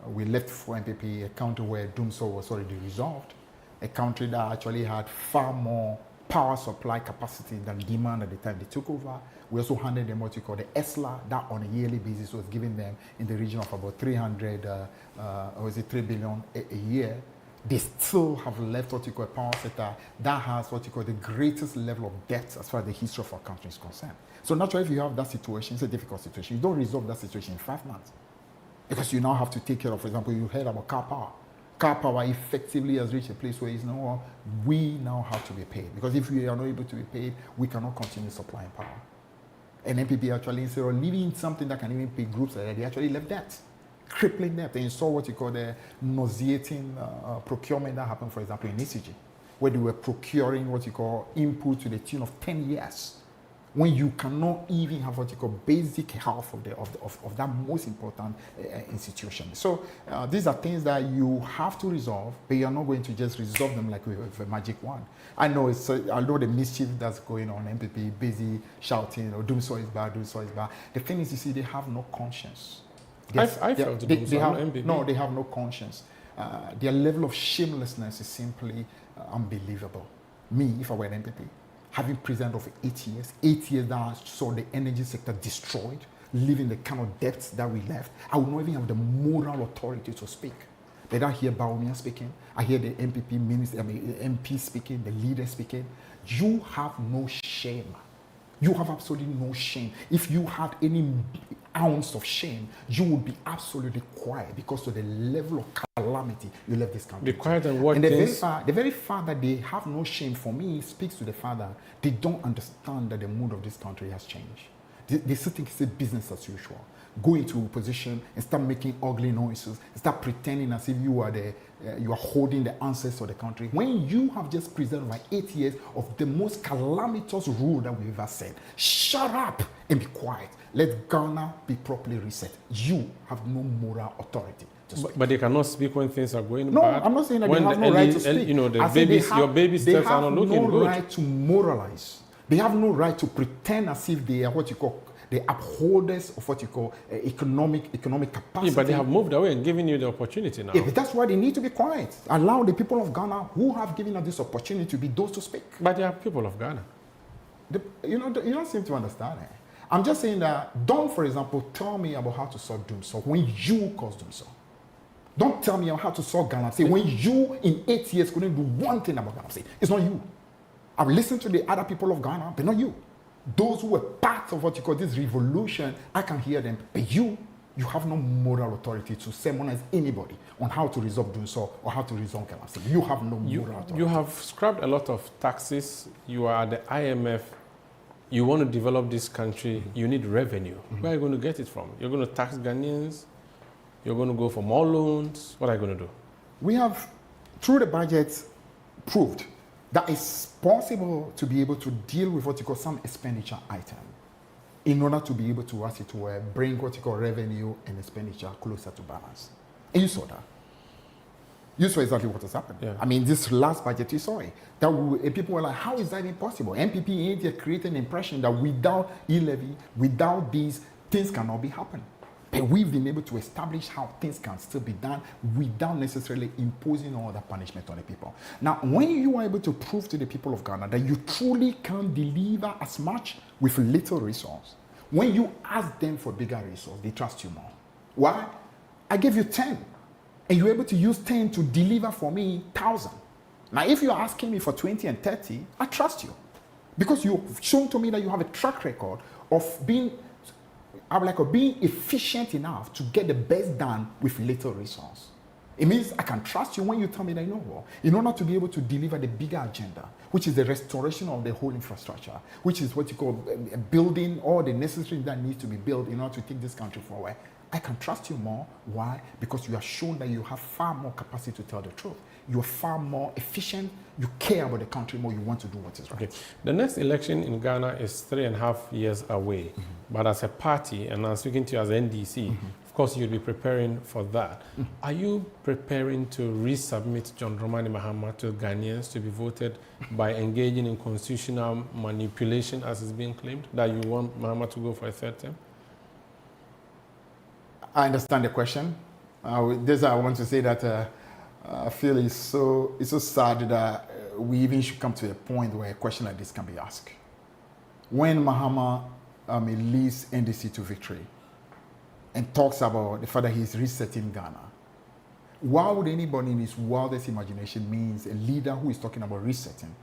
we left for MPP a country where doomsday was already resolved, a country that actually had far more power supply capacity than demand at the time they took over. We also handed them what you call the ESLA, that on a yearly basis was giving them in the region of about 3 billion a year. They still have left what you call a power sector that has what you call the greatest level of debt as far as the history of our country is concerned. So naturally, if you have that situation, it's a difficult situation. You don't resolve that situation in 5 months. Because you now have to take care of, for example, you heard about car power. Car power effectively has reached a place where it's now, we now have to be paid. Because if we are not able to be paid, we cannot continue supplying power. And NPP actually, instead of leaving something that can even pay groups like that, they actually left debt, crippling debt. And you saw what you call the nauseating procurement that happened, for example, in ECG, where they were procuring what you call input to the tune of 10 years. When you cannot even have what you call basic health of that most important institution. So these are things that you have to resolve, but you're not going to just resolve them like with a magic wand. I know the mischief that's going on, MPP busy shouting, doomsday is bad, doomsday is bad. The thing is, you see, they have no conscience. I felt they have MPP. No, they have no conscience. Their level of shamelessness is simply unbelievable. Me, if I were an MPP, having president of 8 years that saw the energy sector destroyed, living the kind of debts that we left, I would not even have the moral authority to speak. But I hear Baumia speaking, I hear the MPP minister, MP speaking, the leader speaking. You have no shame. You have absolutely no shame. If you had any ounce of shame, you would be absolutely quiet because of the level of calamity you left this country. Be quiet and what and the very fact that they have no shame, for me, speaks to the fact that they don't understand that the mood of this country has changed. They still think it's a business as usual. Go into a position and start making ugly noises, start pretending as if you are holding the answers of the country. When you have just preserved like 8 years of the most calamitous rule that we've ever said, shut up and be quiet. Let Ghana be properly reset. You have no moral authority. But they cannot speak when things are going no, bad. I'm not saying that when they have no right to speak. You know, your baby steps are not looking good. They have no right to moralize. They have no right to pretend as if they are what you call the upholders of what you call economic capacity. Yeah, but they have moved away and given you the opportunity now. Yeah, but that's why they need to be quiet. Allow the people of Ghana who have given us this opportunity to be those to speak. But they are people of Ghana. You don't seem to understand it. I'm just saying that don't, for example, tell me about how to solve doomsday when you caused doomsday. Don't tell me how to solve Ghana. Say when you in 8 years couldn't do one thing about Ghana. Say it's not you. I've listened to the other people of Ghana, but not you. Those who were part of what you call this revolution, I can hear them. But you have no moral authority to sermonize anybody on how to resolve doing so or how to resolve Ghana. You have no moral authority. You have scrapped a lot of taxes. You are the IMF. You want to develop this country. You need revenue. Where are you going to get it from? You're going to tax Ghanaians? You're going to go for more loans? What are you going to do? We have, through the budget, proved that it's possible to be able to deal with what you call some expenditure item in order to be able to, as it were, bring what you call revenue and expenditure closer to balance. And you saw that. You saw exactly what has happened. Yeah. I mean, this last budget, you saw it. And people were like, how is that impossible? MPP in India created an impression that without e-levy, without these, things cannot be happening. But we've been able to establish how things can still be done without necessarily imposing all that punishment on the people. Now, when you are able to prove to the people of Ghana that you truly can deliver as much with little resource, when you ask them for bigger resource, they trust you more. Why? I gave you 10, and you're able to use 10 to deliver for me 1,000. Now, if you're asking me for 20 and 30, I trust you. Because you've shown to me that you have a track record of being efficient enough to get the best done with little resource. It means I can trust you when you tell me that, you know what, in order to be able to deliver the bigger agenda, which is the restoration of the whole infrastructure, which is what you call building all the necessary that needs to be built in order to take this country forward, I can trust you more. Why? Because you have shown that you have far more capacity to tell the truth. You are far more efficient. You care about the country more. You want to do what is right. Okay. The next election in Ghana is 3.5 years away. But as a party, and I'm speaking to you as NDC, of course you'll be preparing for that. Are you preparing to resubmit John Dramani Mahama to Ghanaians to be voted by engaging in constitutional manipulation, as is being claimed, that you want Mahama to go for a third term? I understand the question. This I want to say that I feel it's so sad that we even should come to a point where a question like this can be asked. When Mahama leads NDC to victory and talks about the fact that he's resetting Ghana, why would anybody in his wildest imagination means a leader who is talking about resetting,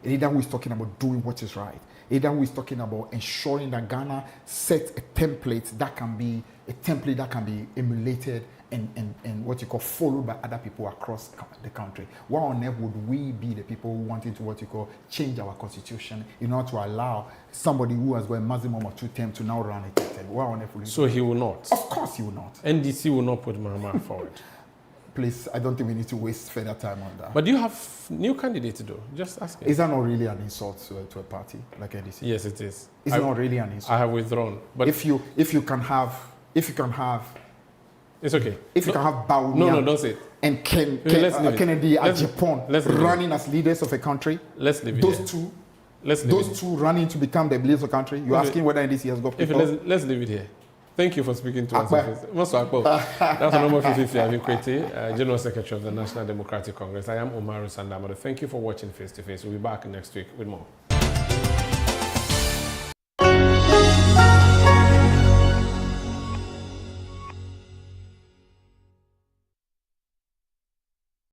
a leader who is talking about doing what is right, a leader who is talking about ensuring that Ghana sets a template that can be emulated and what you call followed by other people across the country? Why on earth would we be the people who wanted to what you call change our constitution in order to allow somebody who has got a maximum of 2 terms to now run a third term? Why on earth would So he will not? Of course he will not. NDC will not put Mahama forward? Please, I don't think we need to waste further time on that. But do you have new candidates to do? Just ask him. Is that not really an insult to a party like NDC? Yes, it is. It's not really an insult. I have withdrawn. But if you can have it's okay. If you can have Bawumia no, don't say it. And Kennedy at Japan running as leaders of a country, let's leave it those two running to become the leaders of a country, you're asking whether NDC has got people? Let's leave it here. Thank you for speaking to us. That's Honorable Fifi Fiavi Kwetey, General Secretary of the National Democratic Congress. I am Umaru Sanda Amadu. Thank you for watching Face to Face. We'll be back next week with more.